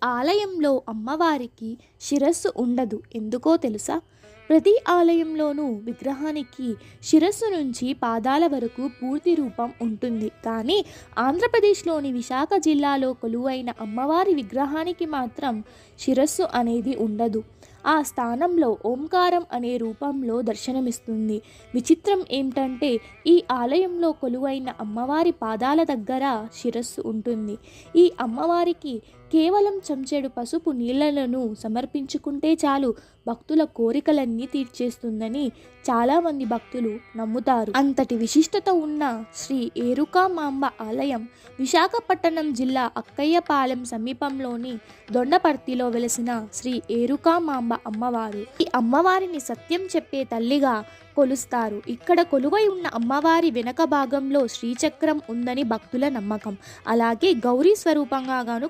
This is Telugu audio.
ఆలయంలో అమ్మవారికి శిరస్సు ఉండదు. ఎందుకో తెలుసా? ప్రతి ఆలయంలోనూ విగ్రహానికి శిరస్సు నుంచి పాదాల వరకు పూర్తి రూపం ఉంటుంది. కానీ ఆంధ్రప్రదేశ్లోని విశాఖ జిల్లాలో కొలువైన అమ్మవారి విగ్రహానికి మాత్రం శిరస్సు అనేది ఉండదు. ఆ స్థానంలో ఓంకారం అనే రూపంలో దర్శనమిస్తుంది. విచిత్రం ఏమిటంటే ఈ ఆలయంలో కొలువైన అమ్మవారి పాదాల దగ్గర శిరస్సు ఉంటుంది. ఈ అమ్మవారికి కేవలం చెంచెడు పసుపు నీళ్లను సమర్పించుకుంటే చాలు భక్తుల కోరికలన్నీ తీర్చేస్తుందని చాలామంది భక్తులు నమ్ముతారు. అంతటి విశిష్టత ఉన్న శ్రీ ఏరుకామాంబ ఆలయం విశాఖపట్నం జిల్లా అక్కయ్యపాలెం సమీపంలోని దొండపర్తిలో వెలసిన శ్రీ ఏరుకామాంబ అమ్మవారు. ఈ అమ్మవారిని సత్యం చెప్పే తల్లిగా కొలుస్తారు. ఇక్కడ కొలువై ఉన్న అమ్మవారి వెనక భాగంలో శ్రీచక్రం ఉందని భక్తుల నమ్మకం. అలాగే గౌరీ స్వరూపంగా గాను